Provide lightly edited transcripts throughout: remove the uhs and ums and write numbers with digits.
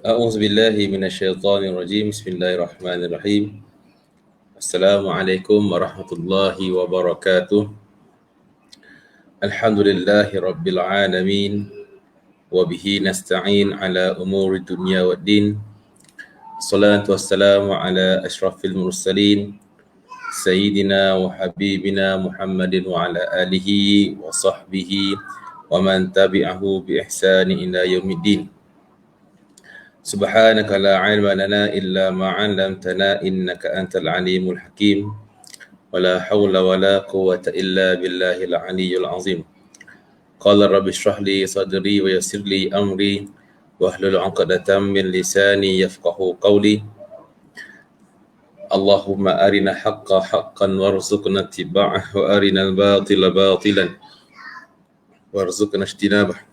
A'udzu billahi minasyaitonir rajim. Bismillahirrahmanirrahim. Assalamualaikum warahmatullahi wabarakatuh. Alhamdulillahi rabbil alamin. Wa bihi nasta'in ala umuri dunya waddin. Assalatu wassalamu ala asyrafil mursalin Sayyidina wa habibina Muhammadin wa ala alihi wa sahbihi wa man tabi'ahu bi ihsani ila yaumiddin. Subhanaka la ilma lana illa ma 'allamtana innaka antal alimul hakim. Wala haula wala quwwata illa billahil aliyyil azim. Qala rabbi shrah li sadri wa yassir li amri wahlul 'uqdatam min lisani yafqahu qawli. Allahumma arina haqqa haqqan warzuqna ittiba'ah wa arinal batila batilan warzuqna ijtinabah.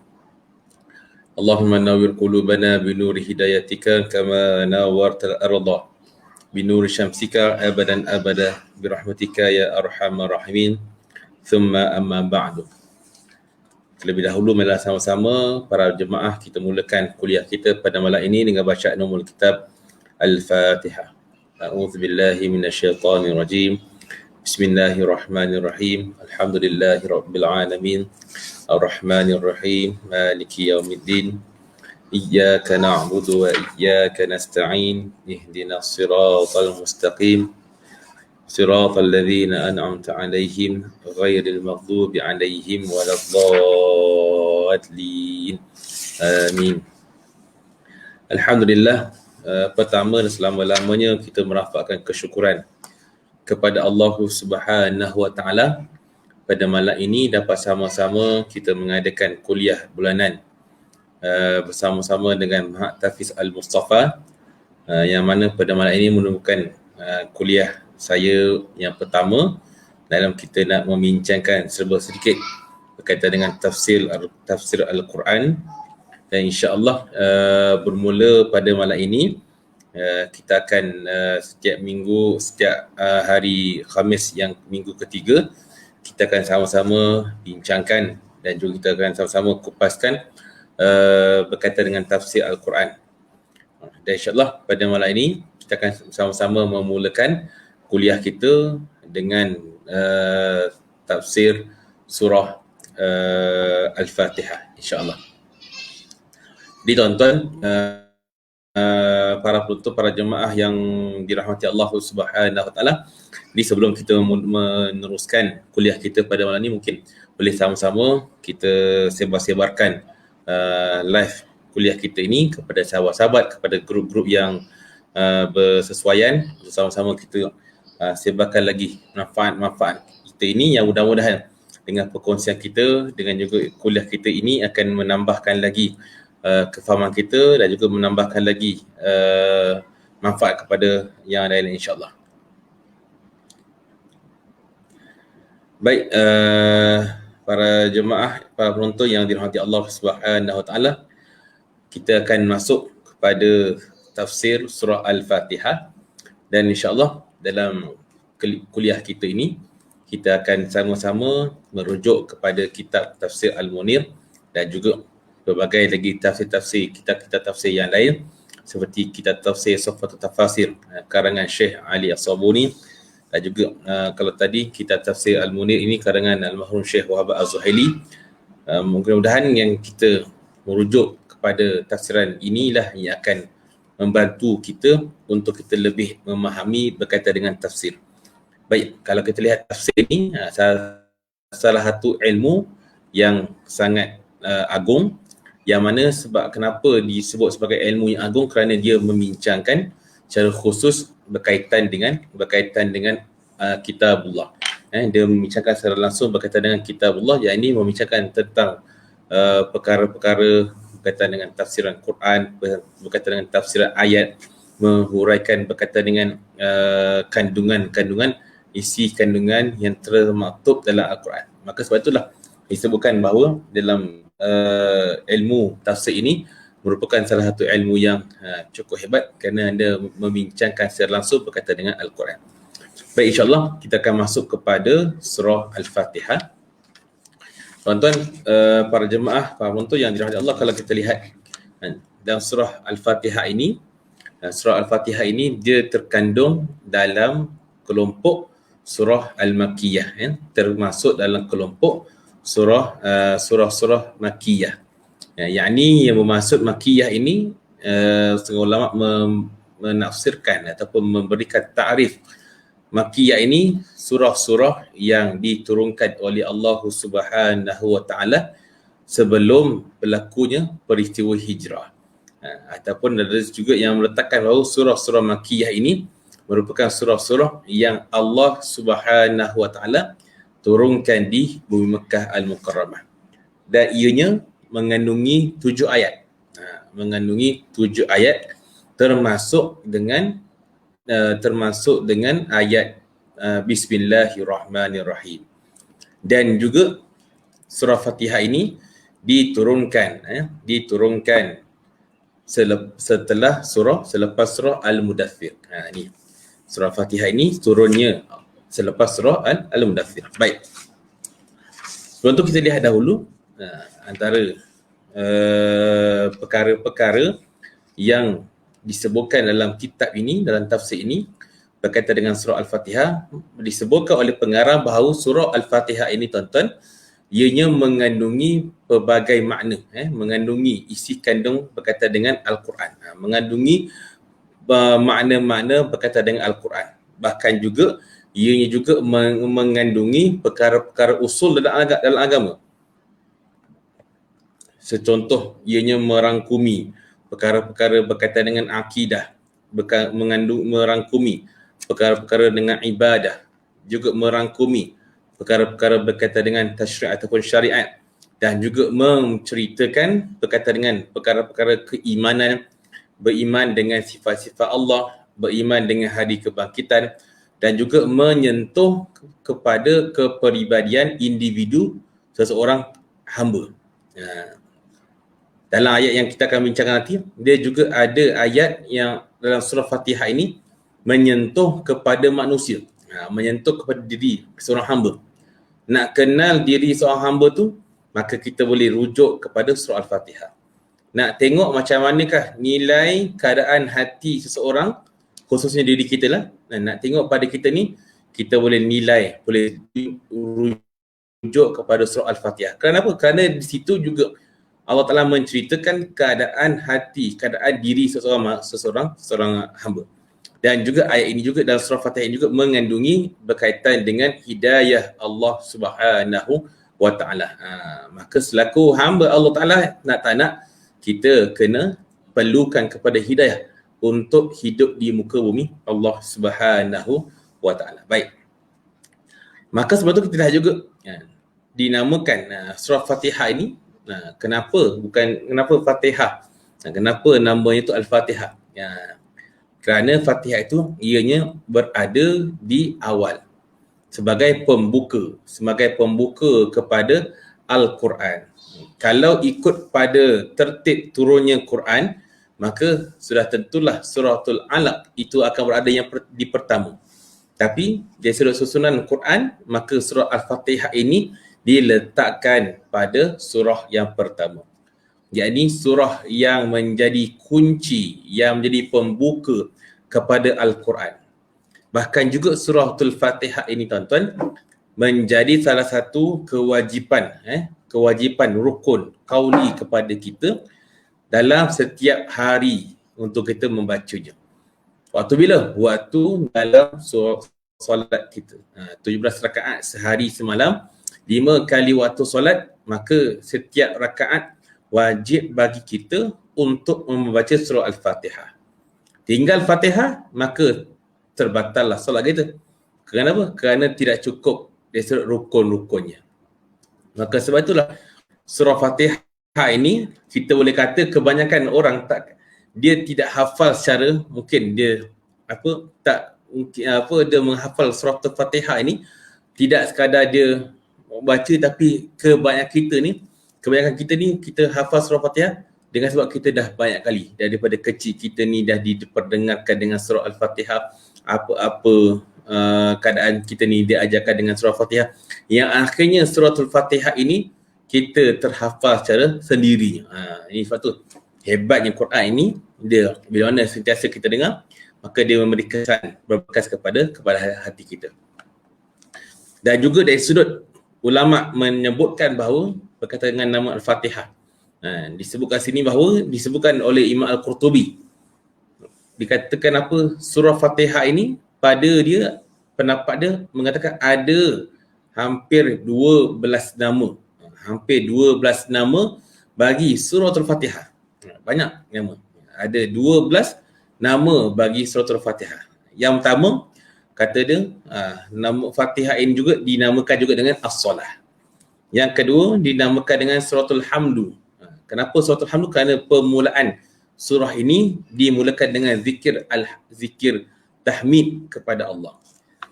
Allahumma nawwir qulubana binuri hidayatika kama nawwartal arda binuri syamsika abadan abada birahmatika ya arhamar rahimin. Thumma amma ba'du. Terlebih dahulu marilah sama-sama para jemaah kita mulakan kuliah kita pada malam ini dengan bacaan umul kitab Al-Fatihah. A'udzu billahi minasyaitonir rajim. Bismillahirrahmanirrahim. Alhamdulillahirabbil alamin. Ar-Rahmanir Rahim, Maliki Yaumiddin. Iyyaka na'budu wa iyyaka nasta'in. Ihdinas siratal mustaqim. Siratal ladzina an'amta 'alaihim ghairil maghdubi 'alaihim waladdallin. Amin. Alhamdulillah, pertama dan selama-lamanya kita merafakkan kesyukuran kepada Allah Subhanahu wa taala. Pada malam ini dapat sama-sama kita mengadakan kuliah bulanan bersama-sama dengan Mahad Tafiz Al-Mustafa, yang mana pada malam ini merupakan kuliah saya yang pertama dalam kita nak membincangkan serba sedikit berkaitan dengan tafsir Al-Quran. Dan insya-Allah bermula pada malam ini kita akan setiap minggu, setiap hari Khamis yang minggu ketiga, kita akan sama-sama bincangkan dan juga kita akan sama-sama kupaskan berkaitan dengan tafsir Al-Quran. Dan insyaAllah pada malam ini kita akan sama-sama memulakan kuliah kita dengan tafsir surah Al-Fatihah, insyaAllah. Jadi tuan-tuan, para penonton, para jemaah yang dirahmati Allah Subhanahu wa taala, jadi sebelum kita meneruskan kuliah kita pada malam ini, mungkin boleh sama-sama kita sebar-sebarkan live kuliah kita ini kepada sahabat-sahabat, kepada grup-grup yang bersesuaian. Sama-sama kita sebarkan lagi manfaat-manfaat kita ini, yang mudah-mudahan dengan perkongsian kita, dengan juga kuliah kita ini akan menambahkan lagi kefahaman kita dan juga menambahkan lagi manfaat kepada yang lain, insya-Allah. Baik, para jemaah, para penonton yang dirahmati Allah Subhanahu wa taala, kita akan masuk kepada tafsir surah Al-Fatihah. Dan insya-Allah dalam kuliah kita ini kita akan sama-sama merujuk kepada kitab tafsir Al-Munir dan juga berbagai lagi tafsir-tafsir, kitab-kitab tafsir yang lain, seperti kitab tafsir Sufatul Tafasir karangan Syekh Ali As-Sabuni, dan juga kalau tadi kitab tafsir Al-Munir ini karangan Al-Mahrum Syekh Wahab Az-Zuhaili. Mudah-mudahan yang kita merujuk kepada tafsiran inilah yang akan membantu kita untuk kita lebih memahami berkaitan dengan tafsir. Baik, kalau kita lihat tafsir ini, salah satu ilmu yang sangat agung, yang mana sebab kenapa disebut sebagai ilmu yang agung, kerana dia membincangkan secara khusus berkaitan dengan kitabullah. Dia membincangkan secara langsung berkaitan dengan kitabullah, yang ini membincangkan tentang perkara-perkara berkaitan dengan tafsiran Quran, berkaitan dengan tafsiran ayat, menghuraikan berkaitan dengan kandungan isi kandungan yang termaktub dalam Al-Quran. Maka sebab itulah disebutkan bahawa dalam ilmu tafsir ini merupakan salah satu ilmu yang cukup hebat, kerana anda membincangkan secara langsung berkaitan dengan Al-Quran. Baik, insyaAllah kita akan masuk kepada surah Al-Fatihah. Tuan-tuan, para jemaah, para penonton yang dirahmati Allah, kalau kita lihat dan surah Al-Fatihah ini, surah Al-Fatihah ini dia terkandung dalam kelompok surah Al-Makkiyah, termasuk dalam kelompok surah-surah Makkiyah. Yakni yang bermaksud Makkiyah ini, setengah ulama menafsirkan ataupun memberikan ta'rif Makkiyah ini surah-surah yang diturunkan oleh Allah Subhanahu wa taala sebelum berlakunya peristiwa hijrah. Ataupun ada juga yang meletakkan bahawa surah-surah Makkiyah ini merupakan surah-surah yang Allah Subhanahu wa taala turunkan di bumi Mekah Al-Mukarramah. Dan ianya mengandungi 7 ayat. Mengandungi 7 ayat termasuk dengan ayat Bismillahirrahmanirrahim. Dan juga surah Fatihah ini diturunkan selepas surah Al-Mudaththir. Ni surah Fatihah ini turunnya selepas surah Al-Mudaththir. Baik. Sebelum tu kita lihat dahulu antara perkara-perkara yang disebutkan dalam kitab ini, dalam tafsir ini berkaitan dengan surah Al-Fatihah. Disebutkan oleh pengarang bahawa surah Al-Fatihah ini, tuan-tuan, ianya mengandungi pelbagai makna, mengandungi isi kandung berkaitan dengan Al-Quran, mengandungi makna-makna berkaitan dengan Al-Quran. Bahkan juga ianya juga mengandungi perkara-perkara usul dalam agama. Secontoh, ianya merangkumi perkara-perkara berkaitan dengan akidah, merangkumi perkara-perkara dengan ibadah, juga merangkumi perkara-perkara berkaitan dengan tasyri' ataupun syariat, dan juga menceritakan berkaitan dengan perkara-perkara keimanan, beriman dengan sifat-sifat Allah, beriman dengan hari kebangkitan, dan juga menyentuh kepada kepribadian individu seseorang hamba. Dalam ayat yang kita akan bincangkan nanti, dia juga ada ayat yang dalam surah Fatihah ini menyentuh kepada manusia, menyentuh kepada diri seorang hamba. Nak kenal diri seorang hamba tu, maka kita boleh rujuk kepada surah Al-Fatihah. Nak tengok macam manakah nilai keadaan hati seseorang, khususnya diri kita lah. Nak tengok pada kita ni, kita boleh nilai, boleh rujuk kepada surah Al-Fatihah. Kenapa? Kerana di situ juga Allah Ta'ala menceritakan keadaan hati, keadaan diri seseorang hamba. Dan juga ayat ini juga dalam surah Fatihah ini juga mengandungi berkaitan dengan hidayah Allah Subhanahu wa Ta'ala. Maka selaku hamba Allah Ta'ala, nak tak nak, kita kena perlukan kepada hidayah untuk hidup di muka bumi Allah Subhanahu wa Ta'ala. Baik. Maka sebab tu kita lihat juga dinamakan surah Fatihah ini. Kenapa Fatihah? Kenapa namanya itu Al-Fatihah? Kerana Fatihah itu ianya berada di awal sebagai pembuka kepada Al-Quran. Kalau ikut pada tertib turunnya Quran, maka sudah tentulah suratul Alaq itu akan berada yang di pertama. Tapi dari sudut susunan Quran, maka surah Al-Fatihah ini diletakkan pada surah yang pertama. Yakni surah yang menjadi kunci, yang menjadi pembuka kepada Al-Quran. Bahkan juga suratul Fatihah ini, tuan-tuan, menjadi salah satu kewajipan rukun qauli kepada kita dalam setiap hari untuk kita membacanya. Waktu bila? Waktu dalam solat kita. 17 rakaat sehari semalam, 5 kali waktu solat, maka setiap rakaat wajib bagi kita untuk membaca surah Al-Fatihah. Tinggal Fatihah, maka terbatallah solat kita. Kenapa? Kerana tidak cukup dari sudut rukun-rukunnya. Maka sebab itulah surah Fatihah ini, kita boleh kata kebanyakan orang dia tidak hafal secara, mungkin dia dia menghafal surah Al-Fatihah ini tidak sekadar dia baca, tapi kebanyakan kita ni kita hafal surah Fatihah dengan sebab kita dah banyak kali daripada kecil kita ni dah diperdengarkan dengan surah Al-Fatihah, apa keadaan kita ni diajarkan dengan surah Fatihah, yang akhirnya surah Al-Fatihah ini kita terhafal secara sendiri. Ini sebab tu hebatnya Quran ini, dia bila mana sentiasa kita dengar, maka dia memberi kesan berbekas kepada hati kita. Dan juga dari sudut ulama menyebutkan bahawa berkaitan dengan nama Al-Fatihah, disebutkan sini bahawa disebutkan oleh Imam Al-Qurtubi, dikatakan apa, surah Fatihah ini pada dia, pendapat dia mengatakan ada hampir 12 nama. Hampir 12 nama bagi surah Al-Fatihah. Banyak nama. Ada 12 nama bagi surah Al-Fatihah. Yang pertama, kata dia, nama Fatihah ini juga dinamakan juga dengan As-Salah. Yang kedua, dinamakan dengan Suratul Hamdu. Kenapa Suratul Hamdu? Kerana permulaan surah ini dimulakan dengan zikir tahmid kepada Allah.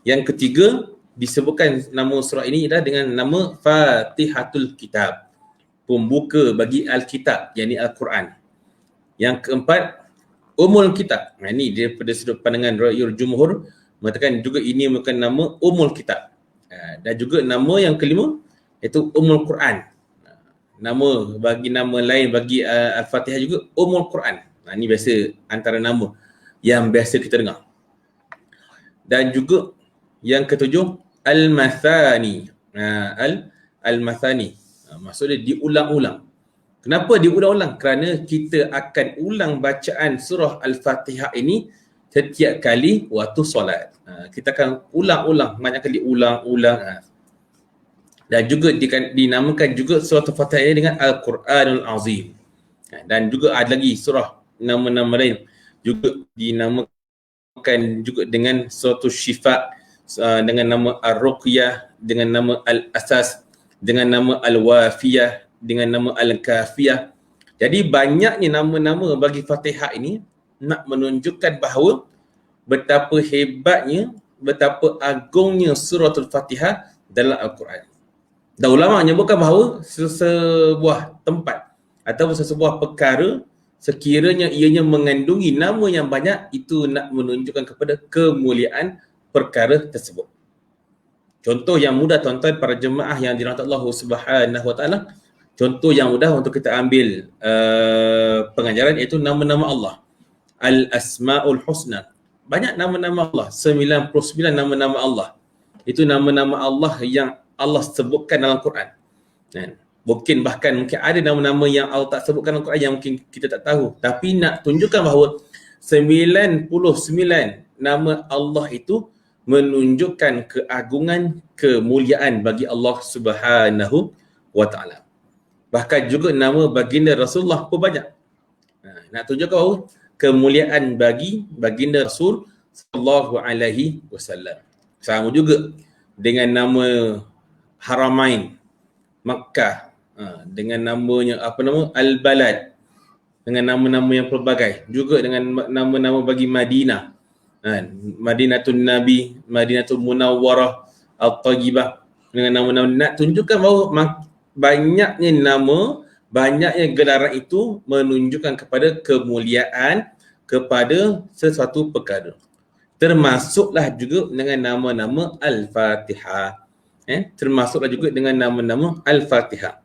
Yang ketiga, disebutkan nama surah ini adalah dengan nama Fatihatul Kitab, pembuka bagi Al-Kitab, yakni Al-Quran. Yang keempat, Umul Kitab. Ini daripada sudut pandangan Ra'yul Jumhur mengatakan juga ini merupakan nama Umul Kitab. Dan juga nama yang kelima iaitu Umul Quran. Nama lain bagi Al-Fatihah juga Umul Quran. Ini biasa antara nama yang biasa kita dengar. Dan juga yang ketujuh, Al-Mathani. Al-Mathani. Maksudnya diulang-ulang. Kenapa diulang-ulang? Kerana kita akan ulang bacaan surah Al-Fatihah ini setiap kali waktu solat. Kita akan ulang-ulang, banyak kali ulang-ulang. Dan juga dinamakan juga surah Al-Fatihah ini dengan Al-Quranul Azim. Dan juga ada lagi surah nama-nama lain juga dinamakan juga dengan surah Syifa, dengan nama Ar-Ruqyah, dengan nama Al-Asas, dengan nama Al-Wafiyah, dengan nama Al-Kafiyah. Jadi banyaknya nama-nama bagi Fatihah ini nak menunjukkan bahawa betapa hebatnya, betapa agungnya suratul Fatihah dalam Al-Quran. Dan ulama menyebutkan bahawa sebuah tempat atau sebuah perkara sekiranya ianya mengandungi nama yang banyak, itu nak menunjukkan kepada kemuliaan perkara tersebut. Contoh yang mudah tuan-tuan para jemaah yang dirahmati Allah Subhanahu Wa Taala, contoh yang mudah untuk kita ambil pengajaran iaitu nama-nama Allah. Al-Asmaul Husna. Banyak nama-nama Allah, 99 nama-nama Allah. Itu nama-nama Allah yang Allah sebutkan dalam Quran. Mungkin ada nama-nama yang Allah tak sebutkan dalam Quran yang mungkin kita tak tahu. Tapi nak tunjukkan bahawa 99 nama Allah itu menunjukkan keagungan, kemuliaan bagi Allah Subhanahu Wa Taala. Bahkan juga nama baginda Rasulullah pun banyak. Nak tunjukkan bahawa kemuliaan bagi baginda Rasul sallallahu alaihi wasallam. Sama juga dengan nama Haramain Makkah, dengan namanya Al-Balad, dengan nama-nama yang pelbagai, juga dengan nama-nama bagi Madinah, Madinatul Nabi, Madinatul Munawwarah, Al-Tayyibah, dengan nama-nama. Nak tunjukkan bahawa banyaknya nama, banyaknya gelaran itu menunjukkan kepada kemuliaan kepada sesuatu perkara. Termasuklah juga dengan nama-nama Al-Fatihah. Termasuklah juga dengan nama-nama Al-Fatihah.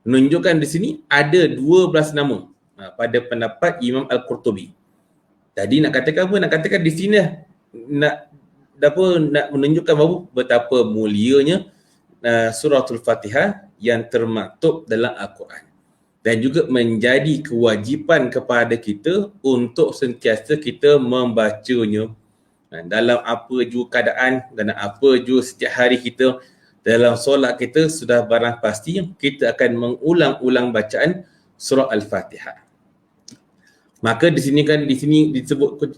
Menunjukkan di sini ada 12 nama pada pendapat Imam Al-Qurtubi. Tadi nak katakan apa? Nak katakan di sini nak menunjukkan bahawa betapa mulianya suratul Fatihah yang termaktub dalam Al-Quran. Dan juga menjadi kewajipan kepada kita untuk sentiasa kita membacanya. Dalam apa jua keadaan, dalam apa jua setiap hari kita, dalam solat kita sudah barang pasti kita akan mengulang-ulang bacaan surah Al-Fatihah. Maka di sini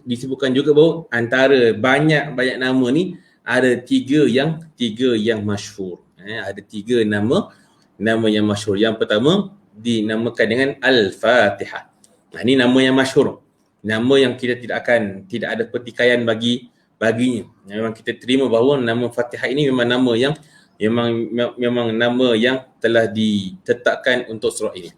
disebutkan juga bahawa antara banyak nama ni ada tiga yang masyhur. Ada tiga nama yang masyhur. Yang pertama dinamakan dengan Al-Fatihah. Ini nama yang masyhur. Nama yang kita tidak ada pertikaian baginya. Memang kita terima bahawa nama Fatihah ini memang nama yang memang nama yang telah ditetapkan untuk surah ini.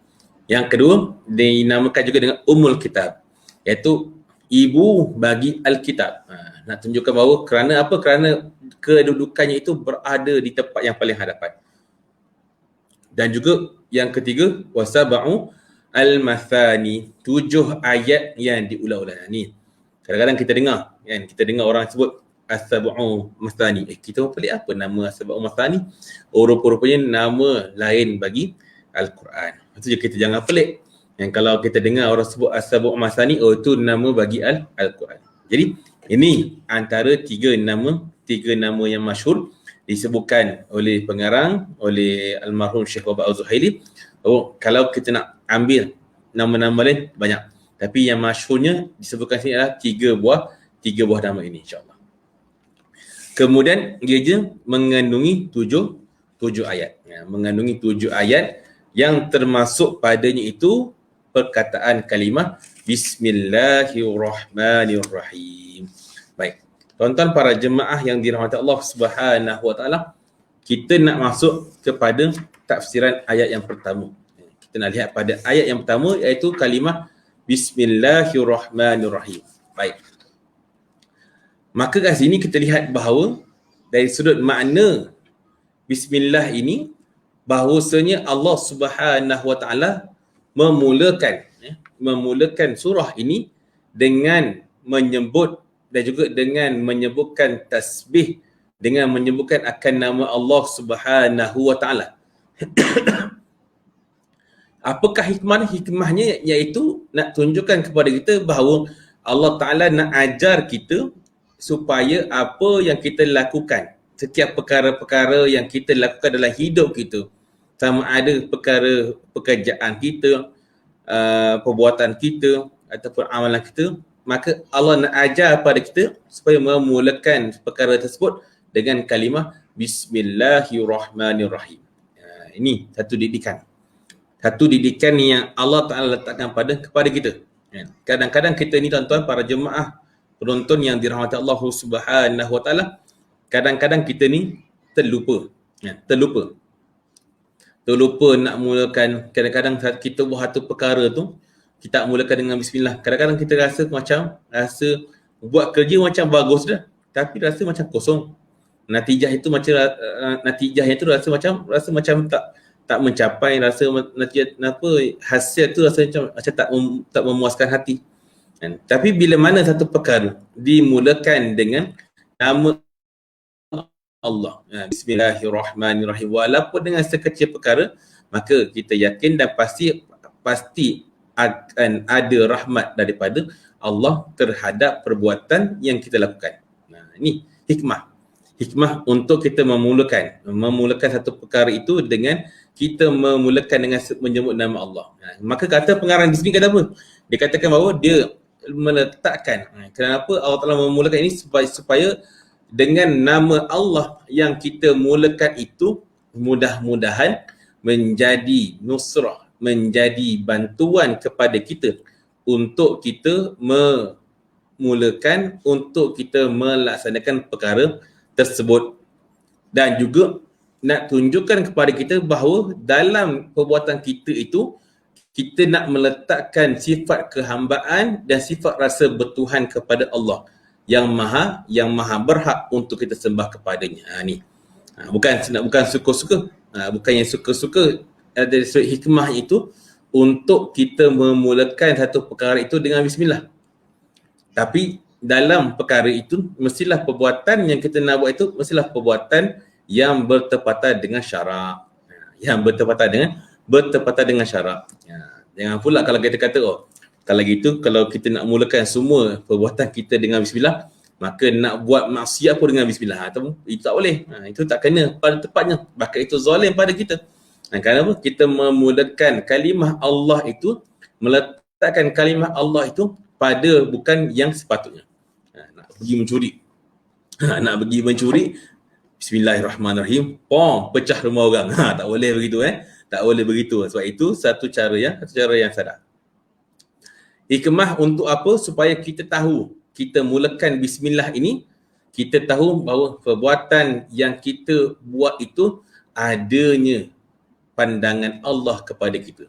Yang kedua dinamakan juga dengan Ummul Kitab, iaitu ibu bagi Al-Kitab. Nak tunjukkan bahawa kerana apa? Kerana kedudukannya itu berada di tempat yang paling hadapan. Dan juga yang ketiga, wasaba'u al-mathani, 7 ayat yang diulang-ulang. Ni kadang-kadang kita dengar kan, kita dengar orang sebut as-sab'u mathani. Kita pelik apa nama as-sab'u mathani? Rupa-rupanya nama lain bagi Al-Quran. Itu je kita jangan pelik. Yang kalau kita dengar orang sebut as-sab'u mathani, itu nama bagi Al-Quran. Jadi ini antara tiga nama yang masyhur disebutkan oleh pengarang, oleh almarhum Syekh Wahab Az-Zuhaili. Kalau kita nak ambil nama-nama lain banyak, tapi yang masyhurnya disebutkan sini adalah tiga buah nama ini, insya-Allah. Kemudian dia je mengandungi tujuh ayat. Mengandungi 7 ayat yang termasuk padanya itu perkataan kalimah Bismillahirrahmanirrahim. Baik. Tuan-tuan para jemaah yang dirahmati Allah Subhanahu Wa Taala, kita nak masuk kepada tafsiran ayat yang pertama. Kita nak lihat pada ayat yang pertama, iaitu kalimah Bismillahirrahmanirrahim. Baik. Maka kat sini kita lihat bahawa dari sudut makna Bismillah ini, bahawasanya Allah Subhanahu Wa Taala memulakan surah ini dengan menyebut dan juga dengan menyebutkan tasbih, dengan menyebutkan akan nama Allah Subhanahu Wa Taala. Apakah hikmahnya? Hikmahnya iaitu nak tunjukkan kepada kita bahawa Allah Ta'ala nak ajar kita supaya apa yang kita lakukan, setiap perkara-perkara yang kita lakukan dalam hidup kita, sama ada pekerjaan kita, perbuatan kita ataupun amalan kita, maka Allah nak ajar pada kita supaya memulakan perkara tersebut dengan kalimah Bismillahirrahmanirrahim. Ini satu didikan yang Allah Ta'ala letakkan kepada kita. Kadang-kadang kita ni tuan-tuan para jemaah penonton yang dirahmati Allah Subhanahu Wa Taala, kadang-kadang kita ni terlupa nak mulakan. Kadang-kadang kita buat satu perkara tu, kita mulakan dengan bismillah. Kadang-kadang kita rasa buat kerja macam bagus dah, tapi rasa macam kosong. Natijah itu rasa macam tak mencapai, rasa hasil tu rasa macam tak memuaskan hati. Tapi bila mana satu perkara dimulakan dengan nama Allah, Bismillahirrahmanirrahim, walaupun dengan sekecil perkara, maka kita yakin dan pasti akan ada rahmat daripada Allah terhadap perbuatan yang kita lakukan. Ini hikmah untuk kita memulakan satu perkara itu dengan kita memulakan dengan menyebut nama Allah. Maka kata pengarang di sini kata apa? Dia katakan bahawa dia meletakkan, kenapa Allah Ta'ala memulakan ini, supaya dengan nama Allah yang kita mulakan itu mudah-mudahan menjadi nusrah, menjadi bantuan kepada kita untuk kita memulakan, untuk kita melaksanakan perkara tersebut. Dan juga nak tunjukkan kepada kita bahawa dalam perbuatan kita itu, kita nak meletakkan sifat kehambaan dan sifat rasa bertuhan kepada Allah yang maha berhak untuk kita sembah kepadanya. Bukan suka-suka, bukan yang suka-suka. Ada hikmah itu untuk kita memulakan satu perkara itu dengan bismillah. Tapi dalam perkara itu, mestilah perbuatan yang kita nak buat itu mestilah perbuatan yang bertepatan dengan syarak. Bertepatan dengan syarak. Jangan pula kalau kita kata, kalau kita nak mulakan semua perbuatan kita dengan bismillah, maka nak buat maksiat pun dengan bismillah. Itu tak boleh. Itu tak kena pada tepatnya. Bahkan itu zalim pada kita. Kenapa? Kita memulakan kalimah Allah itu, meletakkan kalimah Allah itu pada bukan yang sepatutnya. Nak pergi mencuri, Bismillahirrahmanirrahim, pecah rumah orang. Tak boleh begitu. Tak boleh begitu. Sebab itu satu cara yang sadar. Hikmah untuk apa? Supaya kita tahu, kita mulakan bismillah ini, kita tahu bahawa perbuatan yang kita buat itu adanya pandangan Allah kepada kita.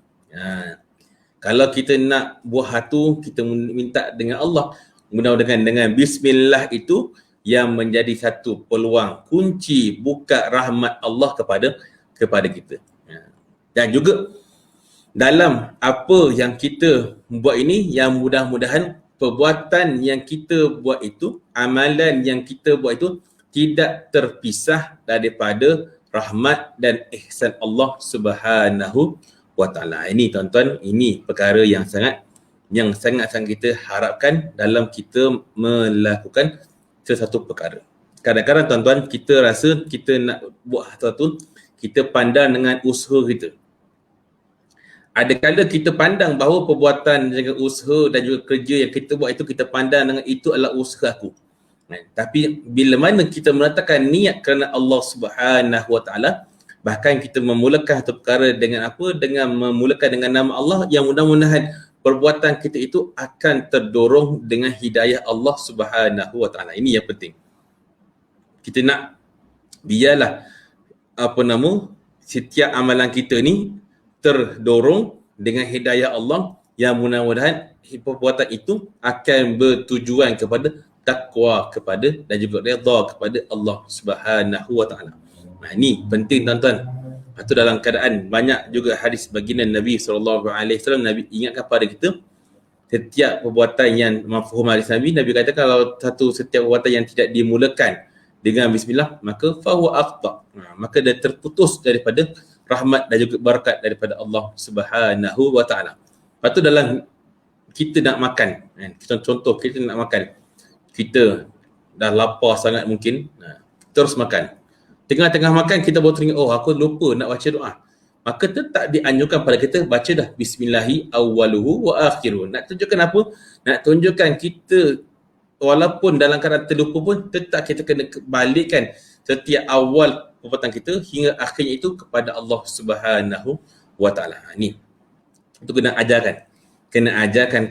Kalau kita nak buat hatu, kita minta dengan Allah, mudah-mudahan dengan bismillah itu yang menjadi satu peluang kunci buka rahmat Allah kepada kita. Dan juga dalam apa yang kita buat ini, yang mudah-mudahan perbuatan yang kita buat itu, amalan yang kita buat itu tidak terpisah daripada rahmat dan ihsan Allah Subhanahu wa taala. Ini tuan-tuan, ini perkara yang sangat kita harapkan dalam kita melakukan sesuatu perkara. Kadang-kadang tuan-tuan, kita rasa kita nak buat sesuatu, kita pandang dengan usaha kita. Adakala kita pandang bahawa perbuatan dengan usaha dan juga kerja yang kita buat itu, kita pandang dengan itu adalah usaha aku. Tapi bila mana kita meletakkan niat kerana Allah Subhanahu wa taala, bahkan kita memulakan satu perkara dengan apa? Dengan memulakan dengan nama Allah, yang mudah-mudahan perbuatan kita itu akan terdorong dengan hidayah Allah Subhanahu wa taala. Ini yang penting. Kita nak biarlah setiap amalan kita ni terdorong dengan hidayah Allah, yang mudah-mudahan perbuatan itu akan bertujuan kepada takwa kepada dan juga redha kepada Allah Subhanahu wa taala. Ini penting tuan-tuan. Itu dalam keadaan banyak juga hadis baginda Nabi SAW, Nabi ingatkan pada kita setiap perbuatan yang mafhum hadis Nabi kata kalau setiap perbuatan yang tidak dimulakan dengan bismillah, maka fahuwa aqta. Maka dia terputus daripada rahmat dan juga barakat daripada Allah Subhanahu wa taala. Lepas tu dalam kita nak makan, contoh kita nak makan, kita dah lapar sangat mungkin, terus makan. Tengah-tengah makan kita baru teringat, oh aku lupa nak baca doa. Maka tetap dianjurkan pada kita baca dah bismillahi awwaluhu wa akhiruhu. Nak tunjukkan apa? Nak tunjukkan kita walaupun dalam keadaan terlupa pun tetap kita kena balikkan setiap awal perbuatan kita hingga akhirnya itu kepada Allah Subhanahu wa taala. Ni itu kena ajarkan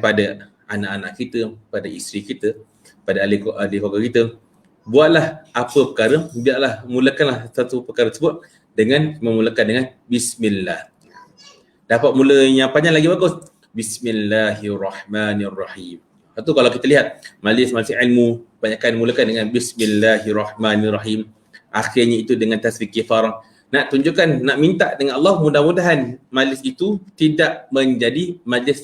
pada anak-anak kita, pada isteri kita, pada ahli keluarga kita. Buatlah apa perkara, biarlah mulakanlah satu perkara tersebut dengan memulakan dengan bismillah. Dapat mula yang panjang lagi bagus, bismillahirrahmanirrahim. Lepas tu kalau kita lihat majlis ilmu, banyakkan mulakan dengan bismillahirrahmanirrahim. Akhirnya itu dengan tasbih kifarah. Nak tunjukkan, nak minta dengan Allah, mudah-mudahan majlis itu tidak menjadi majlis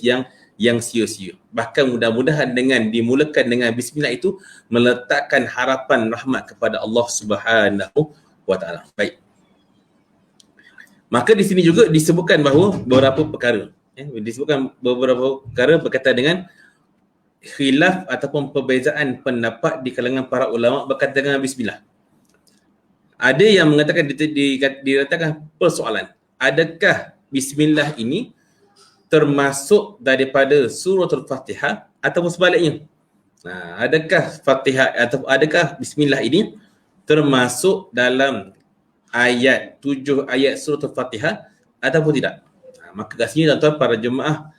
yang sia-sia. Bahkan mudah-mudahan dengan dimulakan dengan bismillah itu meletakkan harapan rahmat kepada Allah Subhanahu wa taala. Baik. Maka di sini juga disebutkan bahawa beberapa perkara, disebutkan beberapa perkara berkaitan dengan khilaf ataupun perbezaan pendapat di kalangan para ulama berkaitan dengan bismillah. Ada yang mengatakan diletakkan persoalan, adakah bismillah ini termasuk daripada suratul Fatihah ataupun sebaliknya? Adakah Fatihah atau adakah bismillah ini termasuk dalam 7 ayat suratul Fatihah ataupun tidak? Maka kat sini tuan-tuan para jemaah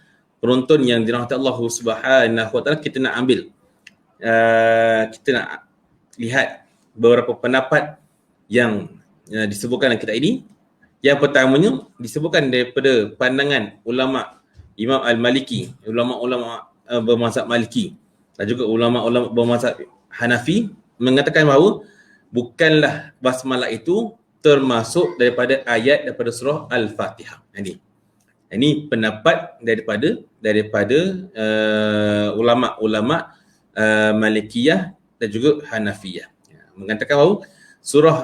penonton yang dirahmati Allah Subhanahu wa taala, kita nak ambil kita nak lihat beberapa pendapat yang disebutkan dalam kitab ini. Yang pertamanya disebutkan daripada pandangan ulama Imam Al-Maliki, ulama-ulama bermazhab Maliki dan juga ulama-ulama bermazhab Hanafi mengatakan bahawa bukanlah basmalah itu termasuk daripada ayat daripada surah Al-Fatihah. Ini pendapat daripada ulama-ulama Malikiyah dan juga Hanafiyah. Mengatakan bahawa surah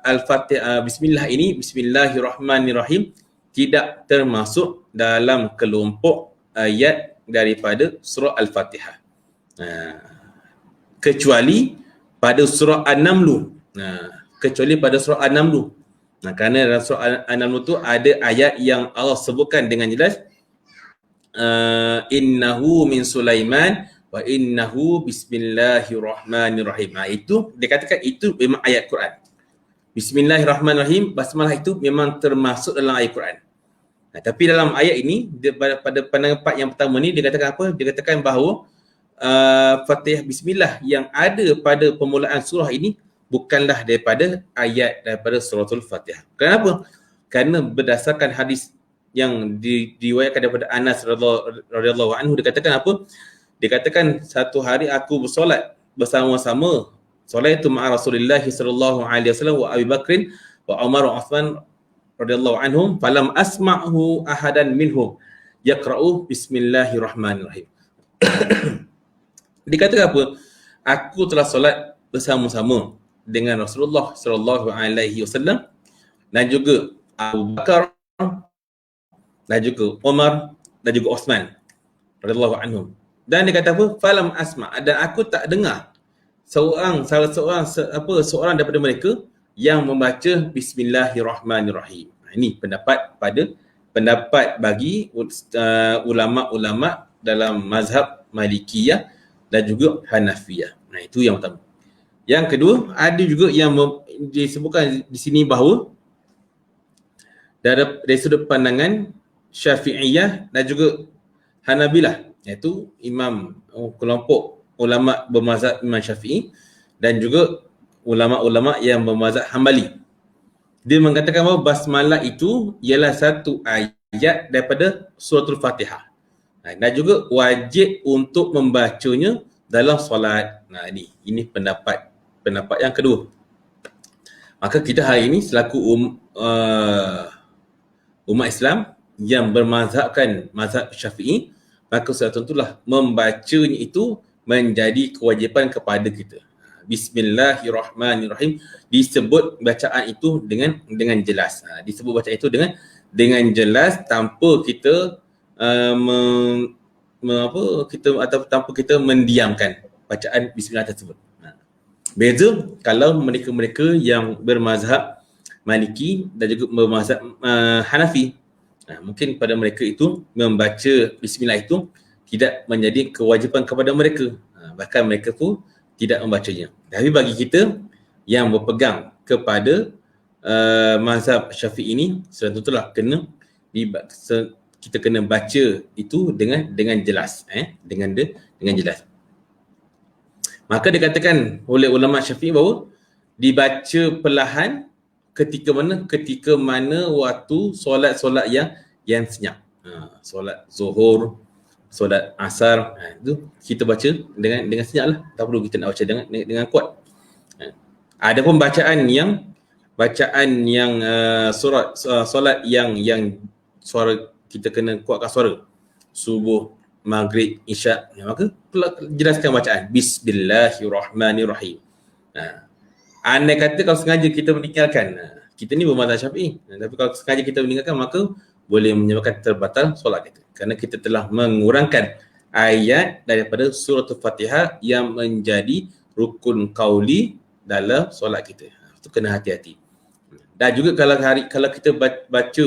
Al-Fatihah, bismillah ini, bismillahirrahmanirrahim, tidak termasuk dalam kelompok ayat daripada surah Al-Fatihah. Kecuali pada surah An-Naml. Kecuali pada surah An-Naml. Kerana dalam surah An-Naml tu ada ayat yang Allah sebutkan dengan jelas, innahu min Sulaiman wa innahu bismillahirrahmanirrahim. Itu dikatakan itu memang ayat Quran. Bismillahirrahmanirrahim, basmalah itu memang termasuk dalam ayat Quran. Tapi dalam ayat ini pada pandangan yang pertama ni dikatakan apa? Dikatakan bahawa Fatihah bismillah yang ada pada permulaan surah ini bukanlah daripada ayat daripada suratul Fatihah. Kenapa? Kerana berdasarkan hadis yang diriwayatkan daripada Anas radhiyallahu anhu, dikatakan apa? Dikatakan satu hari aku bersolat bersama-sama, solat itu ma'a Rasulullah sallallahu alaihi wasallam wa Abi Bakrin wa Umar wa Uthman radhiyallahu anhum falam asma'hu ahadan minhum yaqra'u bismillahirrahmanirrahim. Dikatakan apa? Aku telah solat bersama-sama dengan Rasulullah sallallahu alaihi wasallam dan juga Abu Bakar dan juga Umar dan juga Osman radhiyallahu anhum. Dan dia kata apa? Falam asma', dan aku tak dengar seorang daripada mereka yang membaca bismillahirrahmanirrahim. Ini pendapat bagi ulama-ulama dalam mazhab Malikiyah dan juga Hanafiyah. Nah, itu yang pertama. Yang kedua, ada juga yang disebutkan di sini bahawa dari sudut pandangan Syafi'iyah dan juga Hanabilah, iaitu kelompok ulama bermazhab Imam Syafi'i dan juga ulama-ulama yang bermazhab Hambali. Dia mengatakan bahawa basmalah itu ialah satu ayat daripada suratul Fatihah. Dan juga wajib untuk membacanya dalam solat. Nah, ini pendapat yang kedua. Maka kita hari ini selaku umat Islam yang bermazhabkan mazhab Syafi'i, maka sudah tentulah membacanya itu menjadi kewajipan kepada kita. Bismillahirrahmanirrahim, disebut bacaan itu dengan jelas. Disebut bacaan itu dengan jelas tanpa kita tanpa kita mendiamkan bacaan bismillah tersebut. Beza kalau mereka-mereka yang bermazhab Maliki dan juga bermazhab Hanafi. Mungkin pada mereka itu membaca bismillah itu tidak menjadi kewajipan kepada mereka. Bahkan mereka pun tidak membacanya. Tapi bagi kita yang berpegang kepada mazhab Syafi'i ini, sudah tentulah kita kena baca itu dengan jelas, dengan jelas. Maka dikatakan oleh ulama Syafi'i bahawa dibaca perlahan ketika mana waktu solat yang senyap. Solat Zuhur, solat Asar, itu kita baca dengan senyap lah. Tak perlu kita nak baca dengan kuat. Ada pun bacaan yang solat yang suara kita kena kuatkan suara. Subuh, Maghrib, Isyak, maka jelaskan bacaan Bismillahirrahmanirrahim. Andai kata kalau sengaja kita meninggalkan, kita ni bermazhab Syafi'i, tapi kalau sengaja kita meninggalkan, maka boleh menyebabkan terbatal solat kita, kerana kita telah mengurangkan ayat daripada surah Al-Fatihah yang menjadi rukun qauli dalam solat kita. Itu kena hati-hati. Dan juga kalau kita baca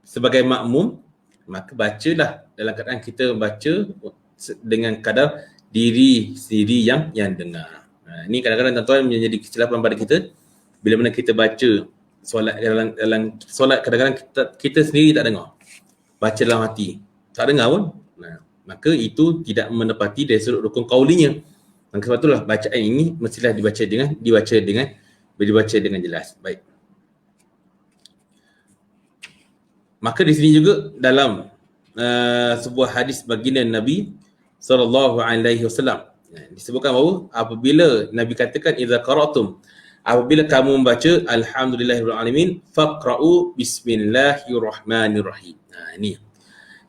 sebagai makmum, maka bacalah dalam keadaan kita baca dengan kadar diri sendiri yang dengar. Ini kadang-kadang tuan-tuan menjadi kesilapan pada kita bila mana kita baca solat dalam solat, kadang-kadang kita sendiri tak dengar. Baca dalam hati, tak dengar pun. Maka itu tidak menepati dari sudut rukun qaulinya. Maka sebab itulah bacaan ini mestilah dibaca dengan jelas. Baik. Maka di sini juga dalam sebuah hadis baginda Nabi sallallahu alaihi wasallam disebutkan bahawa apabila Nabi katakan idza qara'tum, apabila kamu membaca alhamdulillahirabbil alamin faqra'u bismillahirrahmanirrahim. Ini